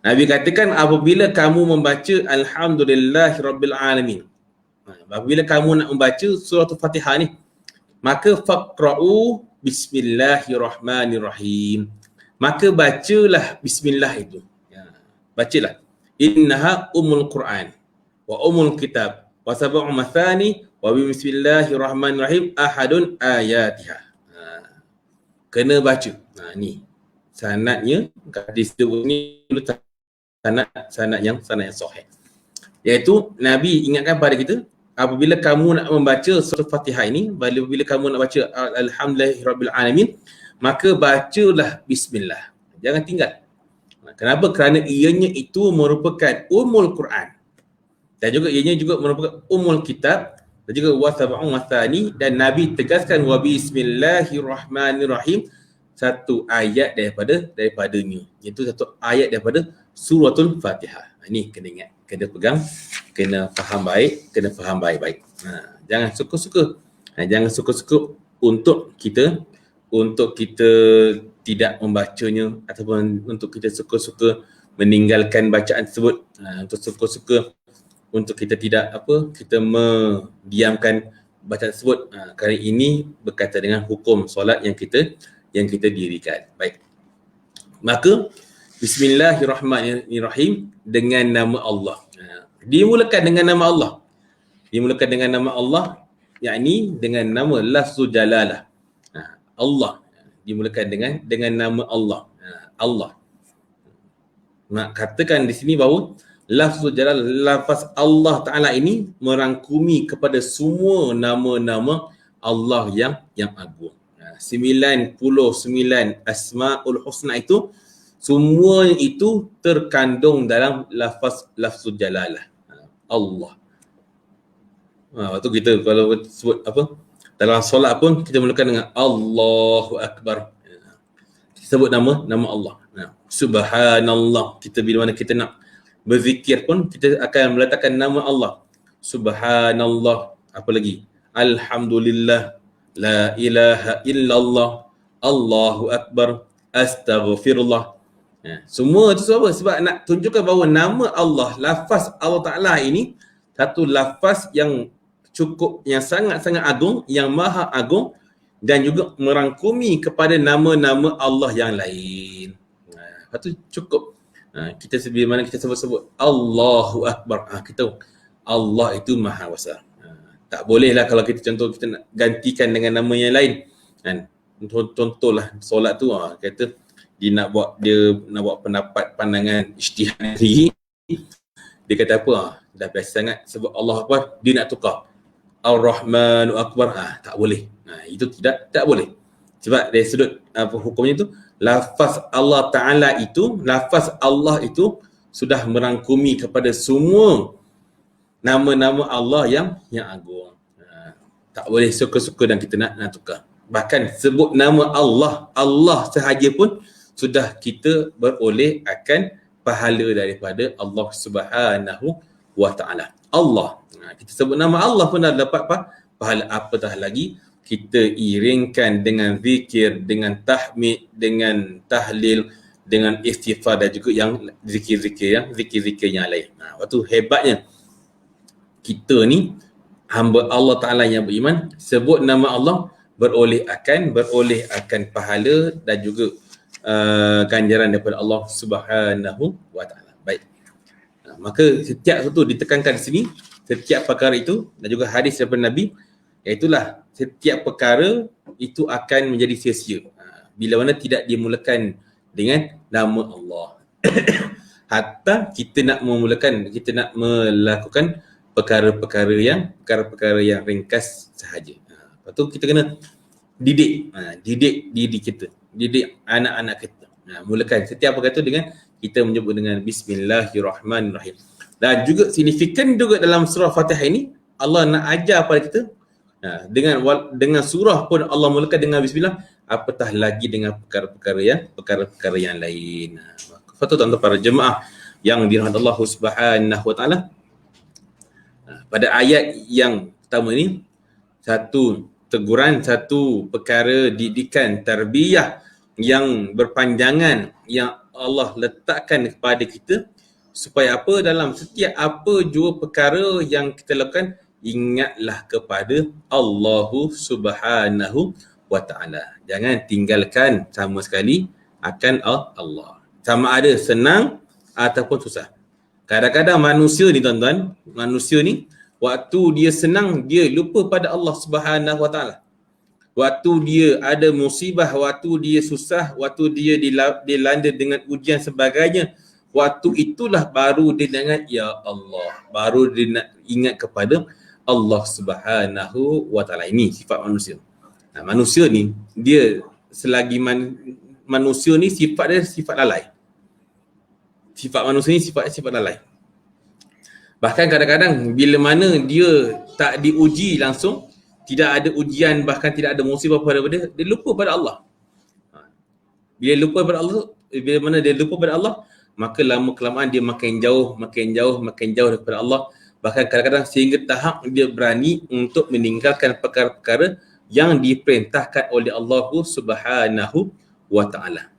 Nabi katakan apabila kamu membaca alhamdulillahirabbil alamin, apabila kamu nak membaca surah Al-Fatihah ni, maka faqra'u bismillahirrahmanirrahim, maka bacalah bismillah itu. Bacalah. Innaha umul Quran wa umul kitab wa sab'u mathani wa bismillahirrahmanirrahim ahadun ayatiha. Kena baca. Ni sanadnya, hadis ini sanad yang sahih. Iaitu Nabi ingatkan pada kita, apabila kamu nak membaca surah Fatihah ini, apabila kamu nak baca alhamdulillahirabbil alamin, maka bacalah bismillah. Jangan tinggal. Kenapa? Kerana ianya itu merupakan umul Quran. Dan juga ianya juga merupakan umul kitab dan juga wasab'u mathani, dan Nabi tegaskan wa bismillahirrahmanirrahim, satu ayat daripadanya. Itu satu ayat daripada suratul Fatihah. Ini kena ingat, kena pegang, kena faham baik-baik. Jangan suka-suka. Jangan suka-suka untuk kita tidak membacanya ataupun untuk kita suka-suka meninggalkan bacaan tersebut, untuk suka-suka untuk kita tidak kita mendiamkan bacaan tersebut, kerana ini berkaitan dengan hukum solat yang kita dirikan. Baik. Maka Bismillahirrahmanirrahim, dengan nama Allah. Dimulakan dengan nama Allah. Dimulakan dengan nama Allah, yakni dengan nama lafzul jalalah. Allah dimulakan dengan nama Allah. Allah. Nak katakan di sini bahawa lafzul jalalah, lafaz Allah Ta'ala ini merangkumi kepada semua nama-nama Allah yang agung. 99 Asmaul Husna itu, semua itu terkandung dalam lafzul jalalah. Allah. Waktu kita kalau sebut dalam solat pun kita mulakan dengan Allahu Akbar. Kita sebut nama Allah. Subhanallah. Kita bila mana kita nak berzikir pun kita akan meletakkan nama Allah. Subhanallah. Apa lagi? Alhamdulillah. La ilaha illallah. Allahu Akbar. Astaghfirullah. Semua itu apa? Sebab nak tunjukkan bahawa nama Allah, lafaz Allah Ta'ala ini satu lafaz yang cukup, yang sangat-sangat agung, yang maha agung, dan juga merangkumi kepada nama-nama Allah yang lain. Lepas tu cukup. Kita bila mana kita sebut Allahu Akbar, kita Allah itu maha besar. Tak bolehlah kalau kita contoh kita nak gantikan dengan nama yang lain. Contohlah solat tu kata dia nak buat pendapat pandangan ijtihad sendiri. Dia kata apa? Dah biasa sangat sebut Allah Akbar, dia nak tukar Ar-Rahmanu Akbar. Tak boleh. Itu tak boleh. Sebab dari sudut hukumnya tu, lafaz Allah Ta'ala itu, lafaz Allah itu sudah merangkumi kepada semua nama-nama Allah yang agung. Tak boleh suka-suka dan kita nak tukar. Bahkan sebut nama Allah sahaja pun sudah kita beroleh akan pahala daripada Allah Subhanahu wa Ta'ala. Allah. Kita sebut nama Allah pun dah dapat pahala, apatah lagi kita iringkan dengan zikir, dengan tahmid, dengan tahlil, dengan istighfar dan juga yang zikir-zikir yang lain. Waktu hebatnya kita ni hamba Allah Ta'ala yang beriman, sebut nama Allah beroleh akan pahala dan juga ganjaran daripada Allah Subhanahu wa Ta'ala. Baik. Maka setiap satu ditekankan di sini, setiap perkara itu, dan juga hadis daripada Nabi, iaitulah setiap perkara itu akan menjadi sia-sia bila mana tidak dimulakan dengan nama Allah. Hatta kita nak melakukan perkara-perkara yang ringkas sahaja. Lepas tu kita kena didik kita, didik anak-anak kita. Mulakan setiap perkara itu dengan kita menyebut dengan Bismillahirrahmanirrahim. Dan juga signifikan juga dalam surah Fatihah ini, Allah nak ajar pada kita, dengan surah pun Allah mulakan dengan Bismillah, apatah lagi dengan perkara-perkara yang lain. Lepas tu tuan-tuan para jemaah yang dirahmati Allah Subhanahu wa Ta'ala, pada ayat yang pertama ni, satu teguran, satu perkara didikan tarbiyah yang berpanjangan yang Allah letakkan kepada kita, supaya apa? Dalam setiap apa jua perkara yang kita lakukan, ingatlah kepada Allah Subhanahu wa Ta'ala. Jangan tinggalkan sama sekali akan Allah. Sama ada senang ataupun susah. Kadang-kadang manusia ni tuan-tuan, manusia ni waktu dia senang, dia lupa pada Allah Subhanahu wa Ta'ala. Waktu dia ada musibah, waktu dia susah, waktu dia dilanda dengan ujian sebagainya, waktu itulah baru dia ingat ya Allah, baru dia nak ingat kepada Allah Subhanahu wa Ta'ala. Ini sifat manusia. Manusia ni, dia selagi manusia ni sifat dia sifat lalai. Sifat manusia ni sifat lalai. Bahkan kadang-kadang bila mana dia tak diuji langsung, tidak ada ujian, bahkan tidak ada musibah pada dia, dia lupa pada Allah. Bila mana dia lupa pada Allah, maka lama-kelamaan dia makin jauh daripada Allah. Bahkan kadang-kadang sehingga tahap dia berani untuk meninggalkan perkara-perkara yang diperintahkan oleh Allah Subhanahu wa ta'ala.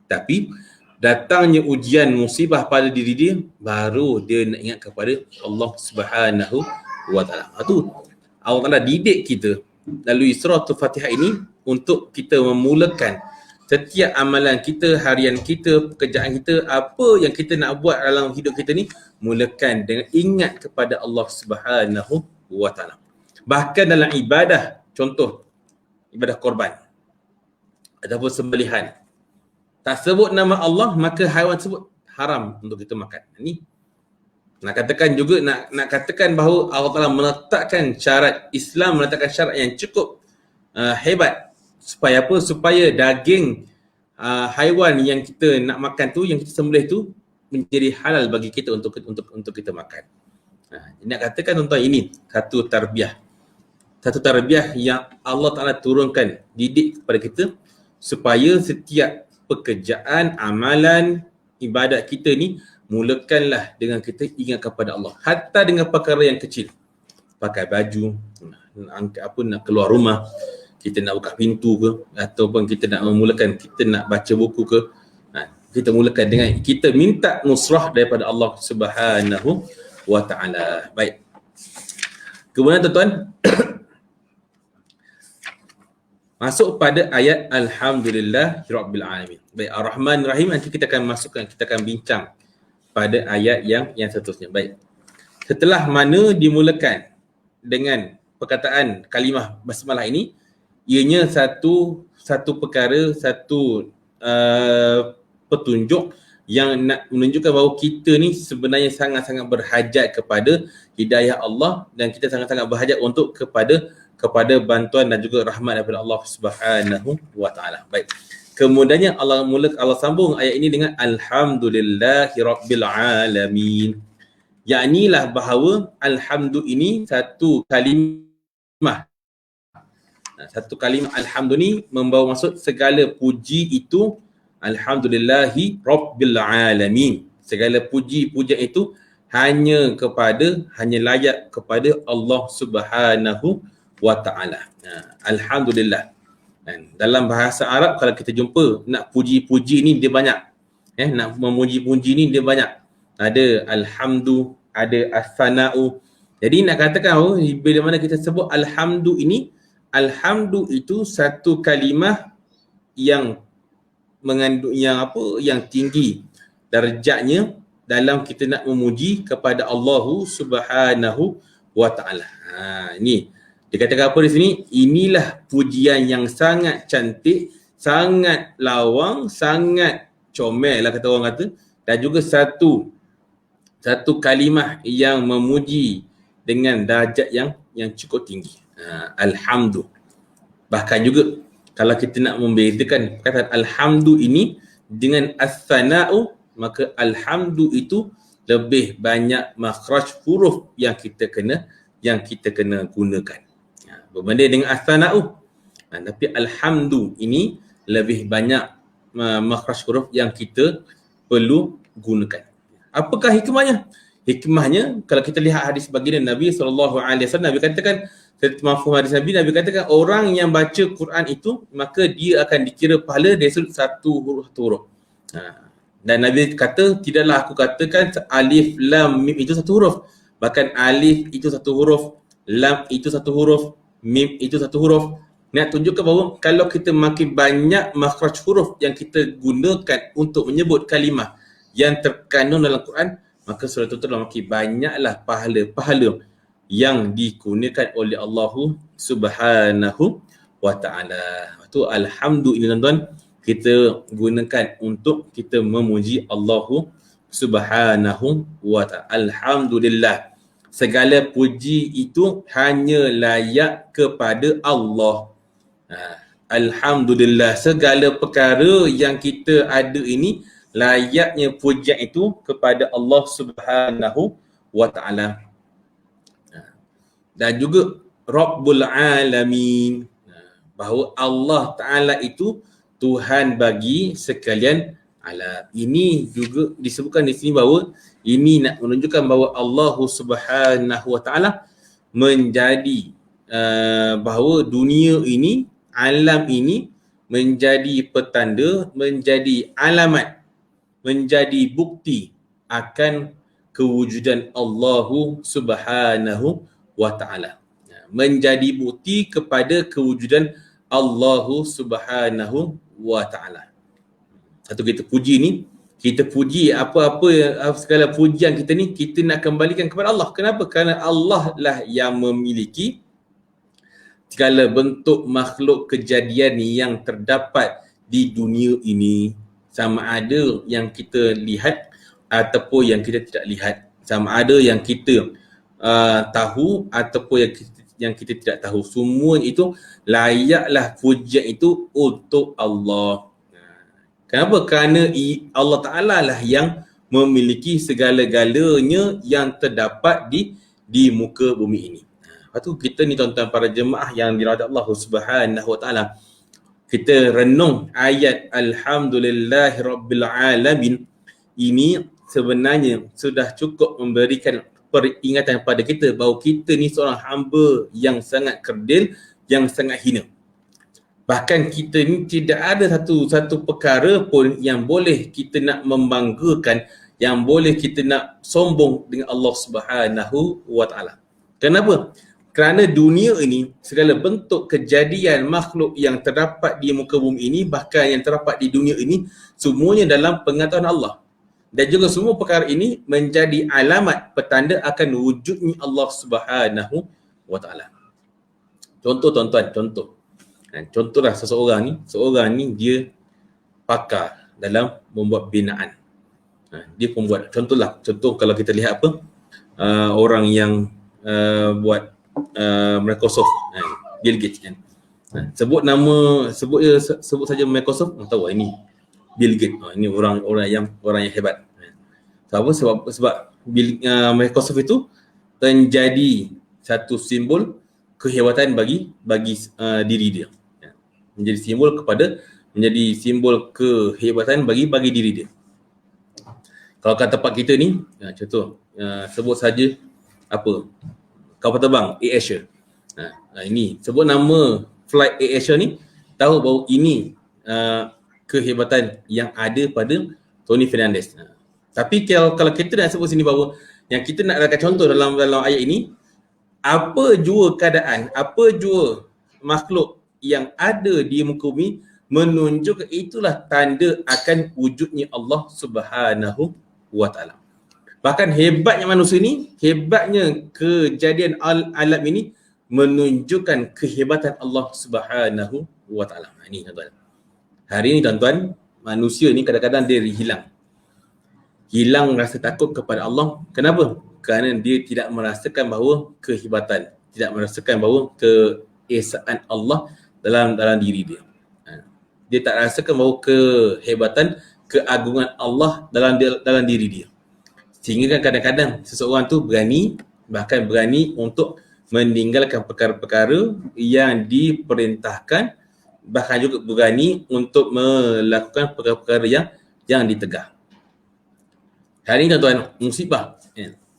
Tapi datangnya ujian musibah pada diri dia, baru dia nak ingat kepada Allah Subhanahu wa ta'ala. Itu Allah Ta'ala didik kita melalui surah Al-Fatihah ini untuk kita memulakan setiap amalan kita, harian kita, pekerjaan kita, apa yang kita nak buat dalam hidup kita ni, mulakan dengan ingat kepada Allah Subhanahu wa ta'ala. Bahkan dalam ibadah, contoh ibadah korban ataupun sembelihan, tak sebut nama Allah, maka haiwan tersebut haram untuk kita makan. Ini nak katakan juga, nak katakan bahawa Allah Ta'ala meletakkan syarat, Islam meletakkan syarat yang cukup hebat. Supaya apa? Supaya daging haiwan yang kita nak makan tu, yang kita sembelih tu, menjadi halal bagi kita untuk kita makan. Nak katakan tuan-tuan, ini satu tarbiyah yang Allah Ta'ala turunkan, didik kepada kita, supaya setiap pekerjaan, amalan, ibadat kita ni, mulakanlah dengan kita ingat kepada Allah. Hatta dengan perkara yang kecil, pakai baju, nak keluar rumah, kita nak buka pintu ke, ataupun kita nak memulakan, kita nak baca buku ke, kita mulakan dengan kita minta nusrah daripada Allah Subhanahu wa ta'ala. Baik. Kemudian tuan-tuan, masuk pada ayat Alhamdulillah Rabbil Alamin. Baik, Ar-Rahman Rahim, nanti kita akan bincang pada ayat yang seterusnya. Baik. Setelah mana dimulakan dengan perkataan kalimah basmalah ini, ianya satu perkara, satu petunjuk yang nak menunjukkan bahawa kita ni sebenarnya sangat-sangat berhajat kepada hidayah Allah, dan kita sangat-sangat berhajat untuk kepada bantuan dan juga rahmat daripada Allah Subhanahu wa ta'ala. Baik. Kemudiannya Allah sambung ayat ini dengan Alhamdulillahi Rabbil Alamin. Yaknilah bahawa alhamdu ini satu kalimah. Satu kalimah alhamdu ni membawa maksud segala puji itu Alhamdulillahi Rabbil Alamin. Segala puji-pujian itu hanya layak kepada Allah Subhanahu wa ta'ala. Alhamdulillah. Dalam bahasa Arab, kalau kita jumpa nak puji-puji ni dia banyak. Nak memuji-puji ni dia banyak. Ada alhamdu, ada as-sana'u. Jadi nak katakan bila mana kita sebut alhamdu ini, alhamdu itu satu kalimah yang mengandung yang tinggi darjatnya dalam kita nak memuji kepada Allah Subhanahu wa ta'ala. Ni dikatakan apa di sini? Inilah pujian yang sangat cantik, sangat lawang, sangat comel lah kata orang kata, dan juga satu kalimah yang memuji dengan darjat yang cukup tinggi. Alhamdu. Bahkan juga kalau kita nak membezakan perkataan alhamdu ini dengan as-sana'u, maka alhamdu itu lebih banyak makhraj huruf yang kita kena gunakan. Berbanding dengan as-sana'u. Tapi alhamdu ini lebih banyak makhraj huruf yang kita perlu gunakan. Apakah hikmahnya? Hikmahnya, kalau kita lihat hadis baginda Nabi SAW, Nabi katakan, mafhum hadis Nabi katakan, orang yang baca Quran itu, maka dia akan dikira pahala dari satu huruf. Dan Nabi kata, tidaklah aku katakan alif, lam, mim itu satu huruf. Bahkan alif itu satu huruf, lam itu satu huruf, mim itu satu huruf. Nak tunjukkan bahawa kalau kita makin banyak makhraj huruf yang kita gunakan untuk menyebut kalimah yang terkandung dalam Quran, maka surah itu telah makin banyaklah pahala yang digunakan oleh Allah Subhanahu wa ta'ala. Itu alhamdu ini tuan-tuan, kita gunakan untuk kita memuji Allah Subhanahu wa ta'ala. Alhamdulillah. Segala puji itu hanya layak kepada Allah. Alhamdulillah. Segala perkara yang kita ada ini, layaknya pujian itu kepada Allah Subhanahu wa ta'ala. Dan juga Rabbul Alamin, bahawa Allah Ta'ala itu Tuhan bagi sekalian alam. Ini juga disebutkan di sini bahawa ini nak menunjukkan bahawa Allah Subhanahu wa ta'ala menjadi bahawa dunia ini, alam ini menjadi petanda, menjadi alamat, menjadi bukti akan kewujudan Allahu Subhanahu wa ta'ala. Menjadi bukti kepada kewujudan Allahu Subhanahu wa ta'ala. Satu kita puji ni, kita puji apa-apa segala pujian kita ni, kita nak kembalikan kepada Allah. Kenapa? Kerana Allah lah yang memiliki segala bentuk makhluk kejadian yang terdapat di dunia ini, sama ada yang kita lihat ataupun yang kita tidak lihat, sama ada yang kita tahu ataupun yang kita tidak tahu. Semua itu layaklah pujian itu untuk Allah. Kenapa? Kerana Allah Ta'ala lah yang memiliki segala-galanya yang terdapat di muka bumi ini. Lepas tu kita ni tuan-tuan para jemaah yang dirahmati Allah Subhanahu wa ta'ala, kita renung ayat Alhamdulillahirabbil alamin ini sebenarnya sudah cukup memberikan peringatan kepada kita bahawa kita ni seorang hamba yang sangat kerdil, yang sangat hina. Bahkan kita ni tidak ada satu perkara pun yang boleh kita nak membanggakan, yang boleh kita nak sombong dengan Allah Subhanahu wa ta'ala. Kenapa? Kerana dunia ini, segala bentuk kejadian makhluk yang terdapat di muka bumi ini, bahkan yang terdapat di dunia ini, semuanya dalam pengetahuan Allah. Dan juga semua perkara ini menjadi alamat petanda akan wujudnya Allah Subhanahu wa ta'ala. Contoh tuan-tuan, contohlah seorang ni dia pakar dalam membuat binaan. Dia pembuat, contoh kalau kita lihat orang yang buat Microsoft, Bill Gates kan. Sebut saja Microsoft, tahu ini Bill Gates. Ini orang yang hebat. Sebab Microsoft itu menjadi satu simbol kehebatan bagi diri dia. Menjadi simbol kehebatan bagi diri dia. Kalau kat tempat kita ni, contoh sebut saja kapal terbang AirAsia. Ini sebut nama flight AirAsia ni, tahu bahawa ini kehebatan yang ada pada Tony Fernandez. Tapi kalau kita nak sebut sini bahawa yang kita nak dapat contoh dalam ayat ini, apa jua keadaan, apa jua makhluk yang ada di muka bumi menunjukkan itulah tanda akan wujudnya Allah Subhanahu wa ta'ala. Bahkan hebatnya manusia ni, hebatnya kejadian alam ini menunjukkan kehebatan Allah Subhanahu wa ta'ala. Ini tuan-tuan. Hari ini tuan-tuan, manusia ni kadang-kadang dia hilang rasa takut kepada Allah. Kenapa? Kerana dia tidak merasakan bahawa kehebatan, tidak merasakan bahawa keesaan Allah dalam diri dia. Dia tak rasakan bahawa kehebatan, keagungan Allah dalam diri dia. Sehingga kadang-kadang seseorang tu bahkan berani untuk meninggalkan perkara-perkara yang diperintahkan, bahkan juga berani untuk melakukan perkara-perkara yang ditegah. Hari ini tuan-tuan,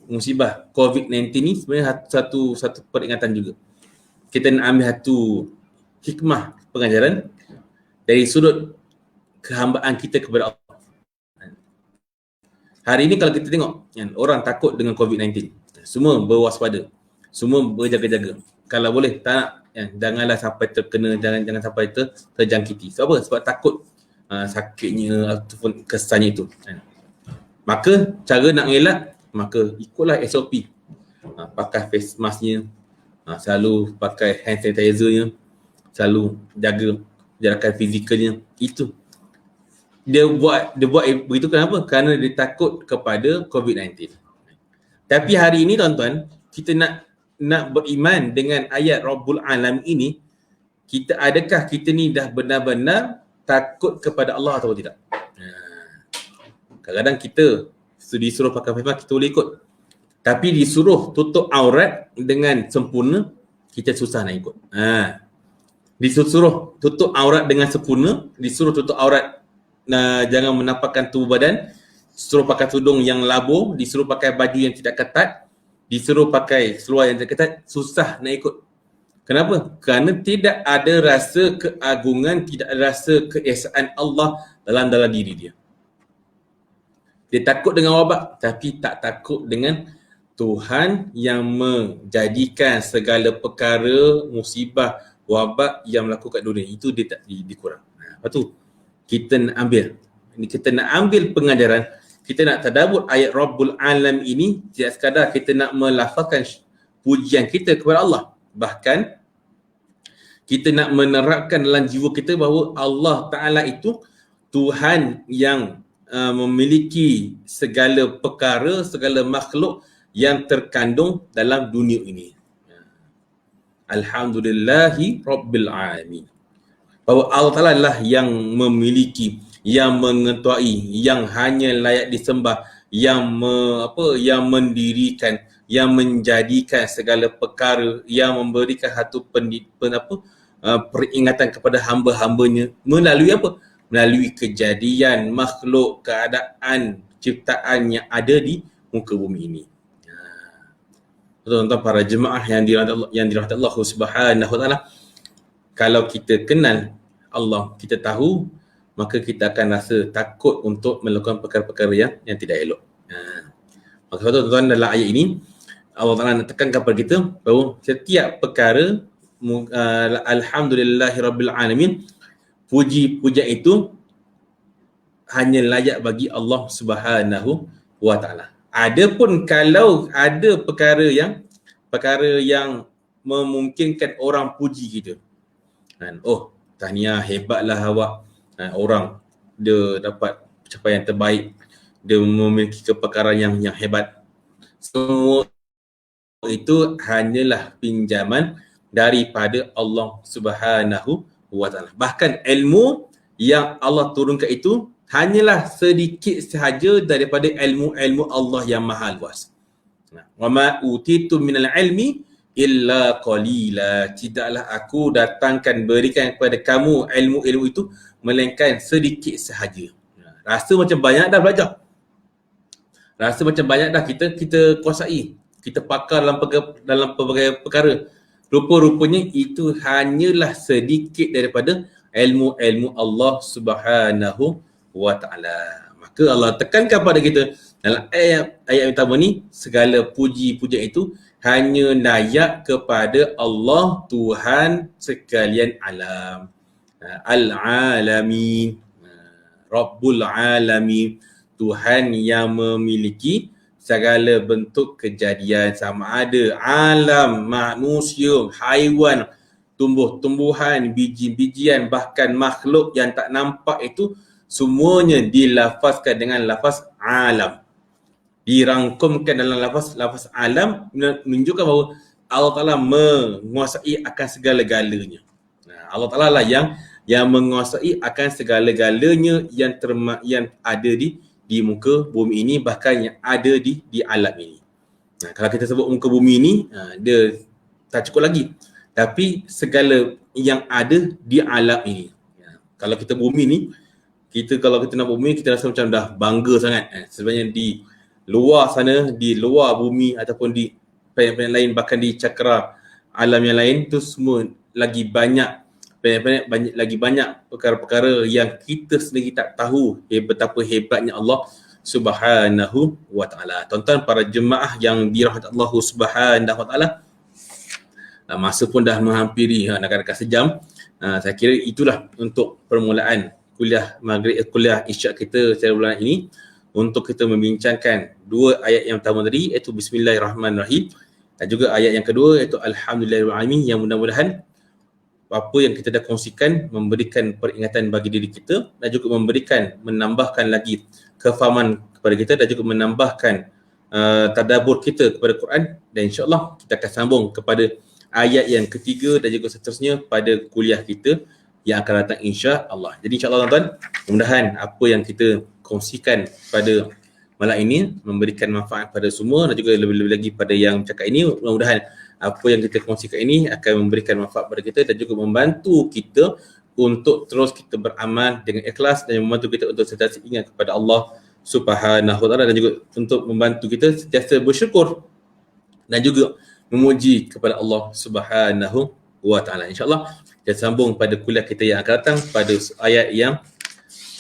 musibah COVID-19 ni sebenarnya satu peringatan juga. Kita nak ambil satu hikmah pengajaran dari sudut kehambaan kita kepada Allah. Hari ini kalau kita tengok orang takut dengan COVID-19, semua berwaspada, semua berjaga-jaga. Kalau boleh tak nak, janganlah sampai terkena, jangan sampai terjangkiti. Sebab apa? Sebab takut sakitnya ataupun kesannya itu. Maka cara nak mengelak, maka ikutlah SOP. Pakai face masknya, selalu pakai hand sanitizernya, selalu jaga jarakan fizikalnya. Itu dia buat begitu. Kenapa? Kerana dia takut kepada COVID-19. Tapi hari ini tuan-tuan, kita nak beriman dengan ayat Rabbul Alam ini, adakah kita ni dah benar-benar takut kepada Allah atau tidak? Kadang-kadang kita disuruh pakai face mask, kita boleh ikut. Tapi disuruh tutup aurat dengan sempurna, kita susah nak ikut. Disuruh tutup aurat dengan sempurna, disuruh tutup aurat jangan menampakkan tubuh badan, disuruh pakai tudung yang labur, disuruh pakai baju yang tidak ketat, disuruh pakai seluar yang tidak ketat, susah nak ikut. Kenapa? Kerana tidak ada rasa keagungan, tidak ada rasa keesaan Allah dalam diri dia. Dia takut dengan wabak tapi tak takut dengan Tuhan yang menjadikan segala perkara, musibah, wabak yang berlaku kat dunia. Itu dia tak dikurang. Lepas tu, kita nak ambil pengajaran, kita nak tadabbur ayat Rabbul Alam ini, tidak sekadar kita nak melafazkan pujian kita kepada Allah. Bahkan, kita nak menerapkan dalam jiwa kita bahawa Allah Ta'ala itu Tuhan yang memiliki segala perkara, segala makhluk yang terkandung dalam dunia ini. Alhamdulillahi Rabbil Alamin. Bahawa Allah Ta'ala lah yang memiliki, yang mengetuai, yang hanya layak disembah, yang mendirikan, yang menjadikan segala perkara, yang memberikan satu peringatan kepada hamba-hambanya melalui apa? Melalui kejadian, makhluk, keadaan, ciptaan yang ada di muka bumi ini. Tuan-tuan para jemaah yang dirahmati Allah Subhanahu Wa Taala, kalau kita kenal Allah, kita tahu, maka kita akan rasa takut untuk melakukan perkara-perkara yang tidak elok. Maka tuan-tuan, dalam ayat ini Allah Ta'ala nak tekankan kepada kita bahawa setiap perkara Alhamdulillahirabbil alamin, puji-pujian itu hanya layak bagi Allah Subhanahu Wa Taala. Adapun kalau ada perkara yang memungkinkan orang puji kita, oh tahniah, hebatlah awak, orang dia dapat pencapaian terbaik, dia memiliki kepakaran yang hebat, semua itu hanyalah pinjaman daripada Allah Subhanahu Wa Taala. Bahkan ilmu yang Allah turunkan itu hanyalah sedikit sahaja daripada ilmu-ilmu Allah yang maha luas. Wa ma utitu minal ilmi illa qalila. Tidaklah aku berikan kepada kamu ilmu-ilmu itu melainkan sedikit sahaja. Rasa macam banyak dah belajar. Rasa macam banyak dah kita kuasai. Kita pakar dalam pelbagai perkara. Rupa-rupanya itu hanyalah sedikit daripada ilmu-ilmu Allah Subhanahu Wa Ta'ala. Maka Allah tekankan pada kita dalam ayat yang pertama ni, segala puji-pujian itu hanya layak kepada Allah, Tuhan sekalian alam. Al-Alamin, Rabbul Alamin, Tuhan yang memiliki segala bentuk kejadian, sama ada alam, manusia, haiwan, tumbuh-tumbuhan, biji-bijian, bahkan makhluk yang tak nampak itu semuanya dilafazkan dengan lafaz alam. Dirangkumkan dalam lafaz alam, menunjukkan bahawa Allah Ta'ala menguasai akan segala-galanya. Allah Ta'ala lah yang menguasai akan segala-galanya yang ada di muka bumi ini, bahkan yang ada di alam ini. Kalau kita sebut muka bumi ini, dia tak cukup lagi. Tapi segala yang ada di alam ini. Kalau kita bumi ni, kalau kita nak bumi, kita rasa macam dah bangga sangat. Sebenarnya di luar sana, di luar bumi ataupun di planet-planet lain, bahkan di cakra alam yang lain tu semua lagi banyak perkara-perkara yang kita sendiri tak tahu betapa hebatnya Allah Subhanahu Wa Ta'ala. Tuan-tuan para jemaah yang dirahmati Allah Subhanahu Wa Ta'ala, masa pun dah menghampiri dekat sejam. Saya kira itulah untuk permulaan kuliah isyak kita secara bulan ini, untuk kita membincangkan dua ayat yang pertama tadi, iaitu Bismillahirrahmanirrahim, dan juga ayat yang kedua iaitu Alhamdulillahirrahmanirrahim, yang mudah-mudahan apa yang kita dah kongsikan memberikan peringatan bagi diri kita dan juga menambahkan lagi kefahaman kepada kita dan juga menambahkan tadabbur kita kepada Quran, dan insya-Allah kita akan sambung kepada ayat yang ketiga dan juga seterusnya pada kuliah kita yang akan datang insya-Allah. Jadi insya-Allah tuan-tuan, mudah-mudahan apa yang kita kongsikan pada malam ini memberikan manfaat pada semua, dan juga lebih-lebih lagi pada yang bercakap ini, mudah-mudahan apa yang kita kongsikan ini akan memberikan manfaat pada kita dan juga membantu kita untuk terus kita beramal dengan ikhlas, dan membantu kita untuk sentiasa ingat kepada Allah Subhanahu Wa Ta'ala, dan juga untuk membantu kita sentiasa bersyukur dan juga memuji kepada Allah Subhanahu wa ta'ala. InsyaAllah kita sambung pada kuliah kita yang akan datang pada ayat yang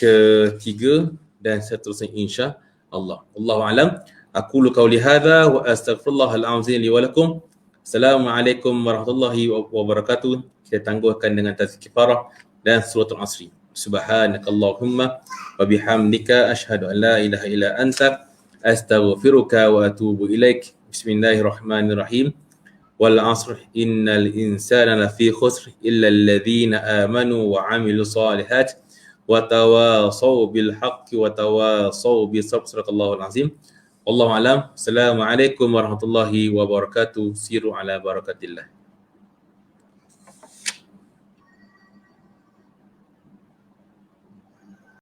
ketiga dan seterusnya insya-Allah. Wallahu a'lam. Aqulu qawli hadza wa astaghfirullahal azim li wa lakum. Assalamualaikum warahmatullahi wabarakatuh. Kita tangguhkan dengan tazkir kifarah dan suratul asri. Subhanakallahumma wa bihamdika asyhadu an la ilaha illa anta astaghfiruka wa atubu ilaik. Bismillahirrahmanirrahim. Wal 'asr innal insana lafi khusr illa alladhina amanu wa 'amilus solihat wa tawasaw bil haqqi wa tawasaw bis sabr. Sadaqallahul azim. Wallahu a'lam. Assalamualaikum warahmatullahi wabarakatuh. Siru ala barakatillah.